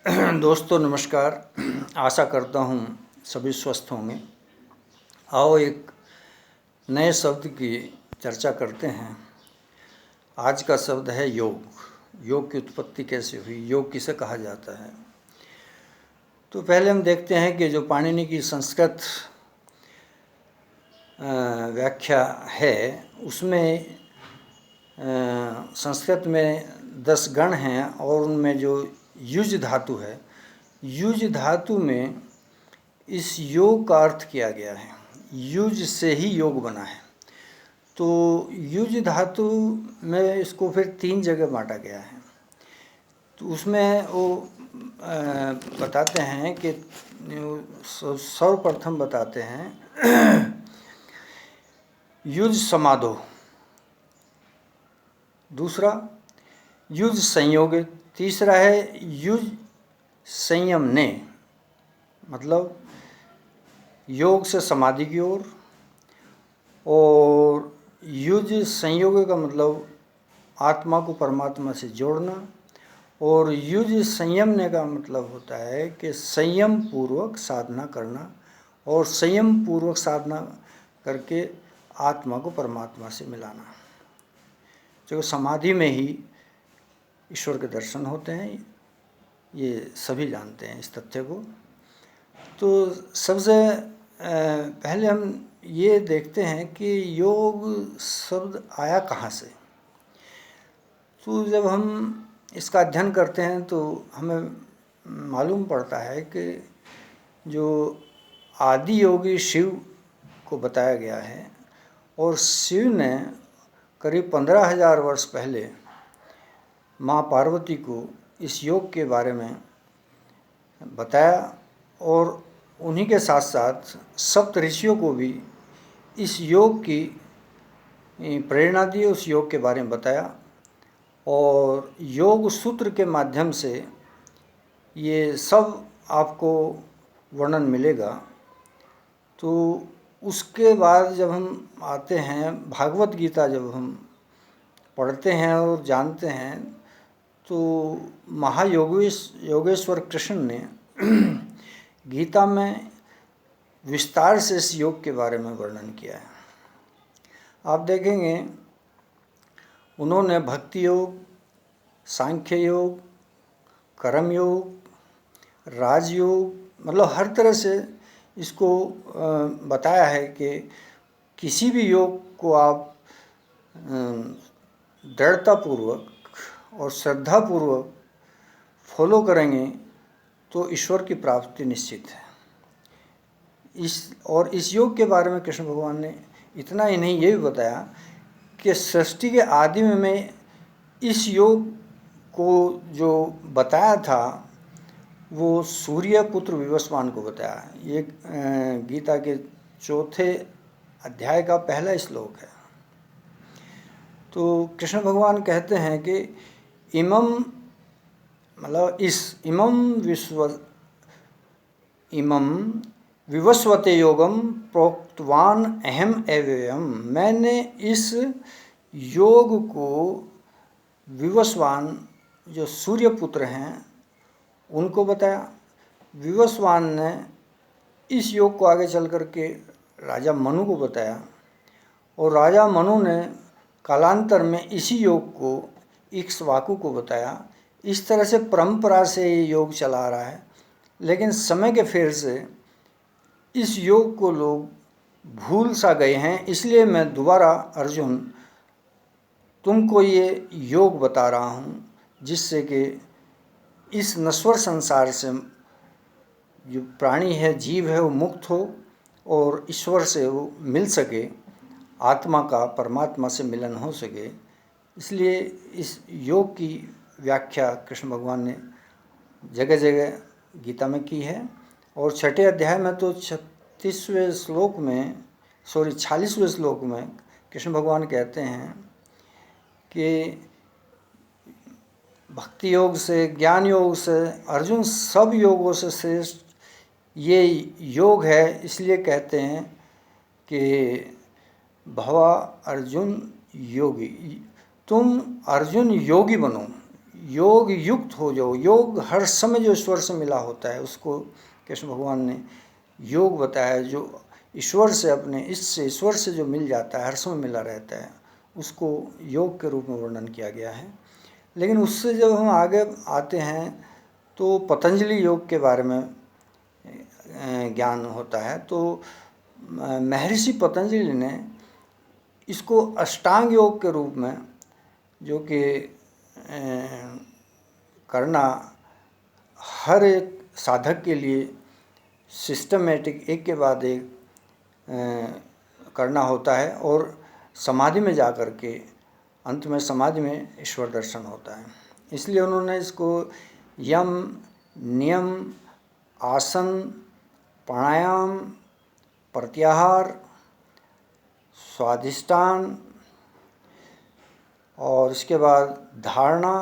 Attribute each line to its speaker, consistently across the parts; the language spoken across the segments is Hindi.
Speaker 1: दोस्तों नमस्कार। आशा करता हूँ सभी स्वस्थ होंगे। आओ एक नए शब्द की चर्चा करते हैं। आज का शब्द है योग। योग की उत्पत्ति कैसे हुई, योग किसे कहा जाता है। तो पहले हम देखते हैं कि जो पाणिनि की संस्कृत व्याख्या है उसमें संस्कृत में 10 गण हैं और उनमें जो युज धातु है, युज धातु में इस योग का अर्थ किया गया है। युज से ही योग बना है। तो युज धातु में इसको फिर 3 जगह बांटा गया है। तो उसमें वो बताते हैं कि सर्वप्रथम बताते हैं युज समाधो, दूसरा युज संयोग, तीसरा है युज संयम ने, मतलब योग से समाधि की ओर, और युज संयोग का मतलब आत्मा को परमात्मा से जोड़ना, और युज संयमने का मतलब होता है कि संयम पूर्वक साधना करना और संयम पूर्वक साधना करके आत्मा को परमात्मा से मिलाना। जो समाधि में ही ईश्वर के दर्शन होते हैं, ये सभी जानते हैं इस तथ्य को। तो सबसे पहले हम ये देखते हैं कि योग शब्द आया कहाँ से। तो जब हम इसका अध्ययन करते हैं तो हमें मालूम पड़ता है कि जो आदि योगी शिव को बताया गया है, और शिव ने करीब 15,000 वर्ष पहले माँ पार्वती को इस योग के बारे में बताया, और उन्हीं के साथ साथ सप्त ऋषियों को भी इस योग की प्रेरणा दी, उस योग के बारे में बताया। और योग सूत्र के माध्यम से ये सब आपको वर्णन मिलेगा। तो उसके बाद जब हम आते हैं भागवत गीता, जब हम पढ़ते हैं और जानते हैं, तो योगेश्वर कृष्ण ने गीता में विस्तार से इस योग के बारे में वर्णन किया है। आप देखेंगे उन्होंने भक्ति योग, सांख्य योग, कर्म योग, राजयोग, मतलब हर तरह से इसको बताया है कि किसी भी योग को आप दृढ़तापूर्वक और श्रद्धापूर्वक फॉलो करेंगे तो ईश्वर की प्राप्ति निश्चित है। इस योग के बारे में कृष्ण भगवान ने इतना ही नहीं, ये भी बताया कि सृष्टि के आदि में इस योग को जो बताया था वो सूर्य पुत्र विवस्वान को बताया। ये गीता के 4थे अध्याय का पहला श्लोक है। तो कृष्ण भगवान कहते हैं कि इमं, मतलब इमं विवस्वते योगम प्रोक्तवान अहम अव्ययम। मैंने इस योग को विवस्वान जो सूर्य पुत्र हैं उनको बताया। विवस्वान ने इस योग को आगे चल करके राजा मनु को बताया, और राजा मनु ने कालांतर में इसी योग को इक्ष्वाकु को बताया। इस तरह से परंपरा से ये योग चला आ रहा है। लेकिन समय के फेर से इस योग को लोग भूल सा गए हैं, इसलिए मैं दोबारा अर्जुन तुमको ये योग बता रहा हूँ, जिससे कि इस नश्वर संसार से जो प्राणी है, जीव है, वो मुक्त हो और ईश्वर से वो मिल सके, आत्मा का परमात्मा से मिलन हो सके। इसलिए इस योग की व्याख्या कृष्ण भगवान ने जगह जगह गीता में की है। और 6ठे अध्याय में तो 36वें श्लोक में 46वें श्लोक में कृष्ण भगवान कहते हैं कि भक्ति योग से, ज्ञान योग से, अर्जुन सब योगों से श्रेष्ठ ये योग है। इसलिए कहते हैं कि भवा अर्जुन योगी, तुम अर्जुन योगी बनो। योग युक्त हो जाओ। योग हर समय जो ईश्वर से मिला होता है उसको कृष्ण भगवान ने योग बताया। जो ईश्वर से अपने इससे ईश्वर से जो मिल जाता है, हर समय मिला रहता है, उसको योग के रूप में वर्णन किया गया है। लेकिन उससे जब हम आगे आते हैं तो पतंजलि योग के बारे में ज्ञान होता है। तो महर्षि पतंजलि ने इसको अष्टांग योग के रूप में, जो कि करना हर एक साधक के लिए सिस्टमेटिक एक के बाद एक करना होता है, और समाधि में जा कर के अंत में समाधि में ईश्वर दर्शन होता है। इसलिए उन्होंने इसको यम, नियम, आसन, प्राणायाम, प्रत्याहार, स्वाधिष्ठान और इसके बाद धारणा,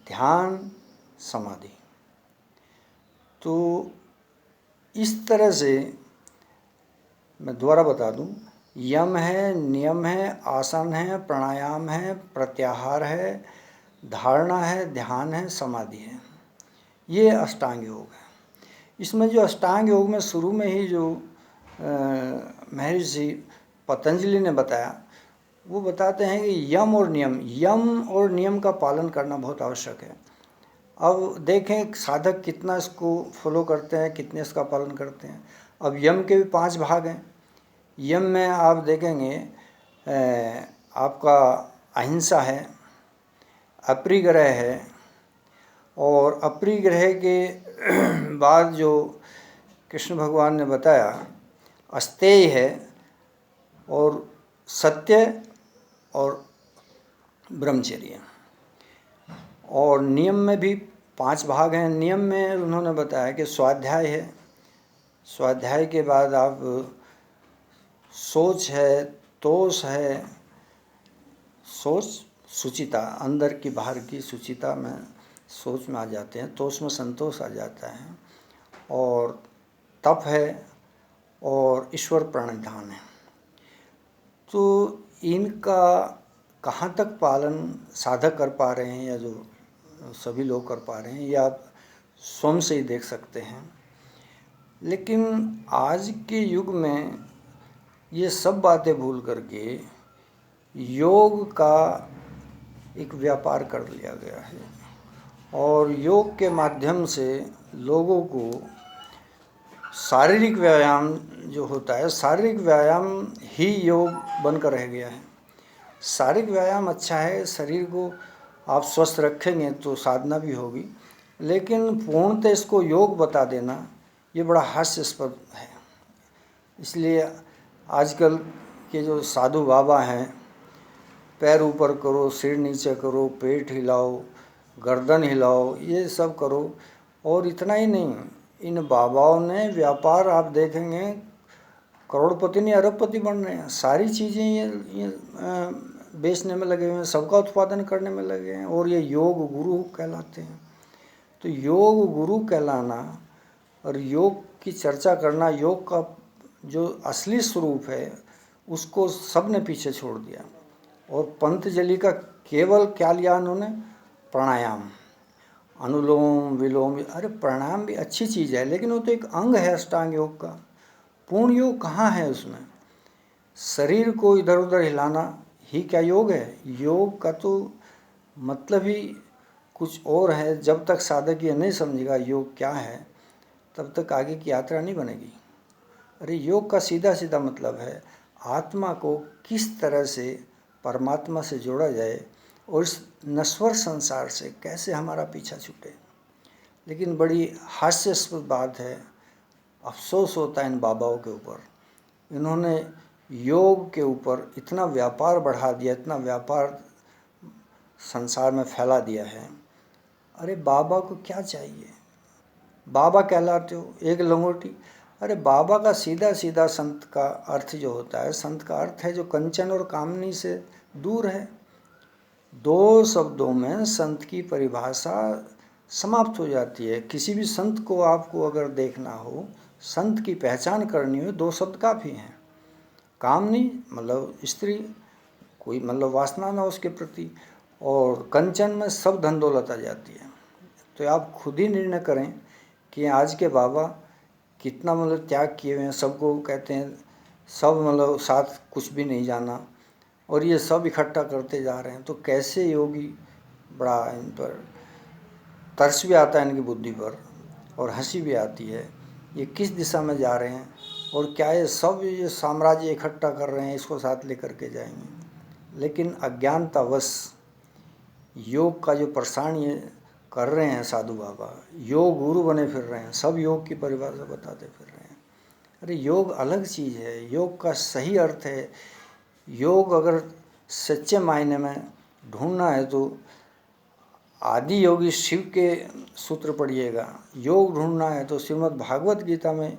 Speaker 1: ध्यान, समाधि, तो इस तरह से मैं दोबारा बता दूं, यम है, नियम है, आसन है, प्राणायाम है, प्रत्याहार है, धारणा है, ध्यान है, समाधि है। ये अष्टांग योग है। इसमें जो अष्टांग योग में शुरू में ही जो महर्षि पतंजलि ने बताया, वो बताते हैं कि यम और नियम का पालन करना बहुत आवश्यक है। अब देखें साधक कितना इसको फॉलो करते हैं, कितने इसका पालन करते हैं। अब यम के भी 5 भाग हैं। यम में आप देखेंगे आपका अहिंसा है, अपरिग्रह है, और अपरिग्रह के बाद जो कृष्ण भगवान ने बताया अस्तेय है, और सत्य और ब्रह्मचर्य। और नियम में भी 5 भाग हैं। नियम में उन्होंने बताया कि स्वाध्याय है, स्वाध्याय के बाद आप सोच है, तोष है, सोच सुचिता, अंदर की बाहर की सुचिता में सोच में आ जाते हैं, तोष में संतोष आ जाता है, और तप है, और ईश्वर प्रणिधान है। तो इनका कहाँ तक पालन साधक कर पा रहे हैं, या जो सभी लोग कर पा रहे हैं, ये आप स्वयं से ही देख सकते हैं। लेकिन आज के युग में ये सब बातें भूल करके योग का एक व्यापार कर लिया गया है, और योग के माध्यम से लोगों को शारीरिक व्यायाम जो होता है, शारीरिक व्यायाम ही योग बनकर रह गया है। शारीरिक व्यायाम अच्छा है, शरीर को आप स्वस्थ रखेंगे तो साधना भी होगी, लेकिन पूर्णतः इसको योग बता देना ये बड़ा हास्यास्पद है। इसलिए आजकल के जो साधु बाबा हैं, पैर ऊपर करो, सिर नीचे करो, पेट हिलाओ, गर्दन हिलाओ, ये सब करो। और इतना ही नहीं, इन बाबाओं ने व्यापार आप देखेंगे करोड़पति नहीं अरबपति बन रहे हैं। सारी चीज़ें ये बेचने में लगे हुए हैं, सबका उत्पादन करने में लगे हैं, और ये योग गुरु कहलाते हैं। तो योग गुरु कहलाना और योग की चर्चा करना, योग का जो असली स्वरूप है उसको सब ने पीछे छोड़ दिया। और पतंजलि का केवल क्या लिया उन्होंने? प्राणायाम, अनुलोम विलोम। अरे प्राणायाम भी अच्छी चीज़ है, लेकिन वो तो एक अंग है अष्टांग योग का। पूर्ण योग कहाँ है उसमें? शरीर को इधर उधर हिलाना ही क्या योग है? योग का तो मतलब ही कुछ और है। जब तक साधक ये नहीं समझेगा योग क्या है, तब तक आगे की यात्रा नहीं बनेगी। अरे योग का सीधा सीधा मतलब है आत्मा को किस तरह से परमात्मा से जोड़ा जाए, और इस नश्वर संसार से कैसे हमारा पीछा छूटे। लेकिन बड़ी हास्यास्पद बात है, अफसोस होता है इन बाबाओं के ऊपर। इन्होंने योग के ऊपर इतना व्यापार बढ़ा दिया, इतना व्यापार संसार में फैला दिया है। अरे बाबा को क्या चाहिए? बाबा कहलाते हो, एक लंगोटी। अरे बाबा का सीधा सीधा संत का अर्थ जो होता है, संत का अर्थ है जो कंचन और कामनी से दूर है। 2 शब्दों में संत की परिभाषा समाप्त हो जाती है। किसी भी संत को आपको अगर देखना हो, संत की पहचान करनी हो, 2 शब्द काफ़ी हैं। कामनी मतलब स्त्री, कोई मतलब वासना ना उसके प्रति, और कंचन में सब धन दौलत आ जाती है। तो आप खुद ही निर्णय करें कि आज के बाबा कितना मतलब त्याग किए हुए हैं, सबको कहते हैं सब मतलब साथ कुछ भी नहीं जाना, और ये सब इकट्ठा करते जा रहे हैं। तो कैसे योगी, बड़ा इन पर तरस भी आता है इनकी बुद्धि पर और हंसी भी आती है। ये किस दिशा में जा रहे हैं और क्या ये सब ये साम्राज्य इकट्ठा कर रहे हैं, इसको साथ लेकर के जाएंगे। लेकिन अज्ञानतावश योग का जो प्रसारण ये कर रहे हैं साधु बाबा, योग गुरु बने फिर रहे हैं, सब योग की परिभाषा बताते फिर रहे हैं। अरे योग अलग चीज़ है, योग का सही अर्थ है। योग अगर सच्चे मायने में ढूंढना है तो आदि योगी शिव के सूत्र पढ़िएगा। योग ढूंढना है तो श्रीमद् भागवत गीता में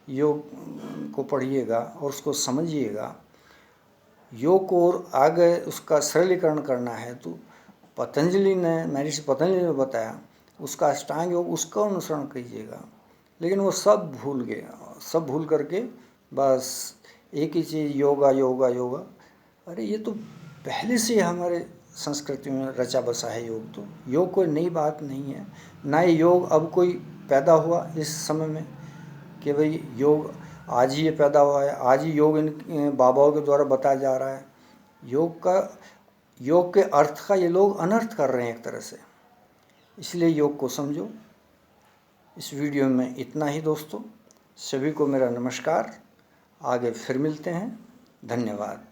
Speaker 1: योग को पढ़िएगा और उसको समझिएगा। योग को और आगे उसका सरलीकरण करना है तो पतंजलि ने, महर्षि पतंजलि ने बताया उसका अष्टांग योग, उसका अनुसरण कीजिएगा। लेकिन वो सब भूल गए, सब भूल करके बस एक ही चीज़ योगा योगा योगा। अरे ये तो पहले से हमारे संस्कृति में रचा बसा है योग। तो योग कोई नई बात नहीं है, ना ये योग अब कोई पैदा हुआ इस समय में कि भाई योग आज ही ये पैदा हुआ है, आज ही योग इन बाबाओं के द्वारा बताया जा रहा है। योग के अर्थ का ये लोग अनर्थ कर रहे हैं एक तरह से। इसलिए योग को समझो। इस वीडियो में इतना ही दोस्तों, सभी को मेरा नमस्कार। आगे फिर मिलते हैं, धन्यवाद।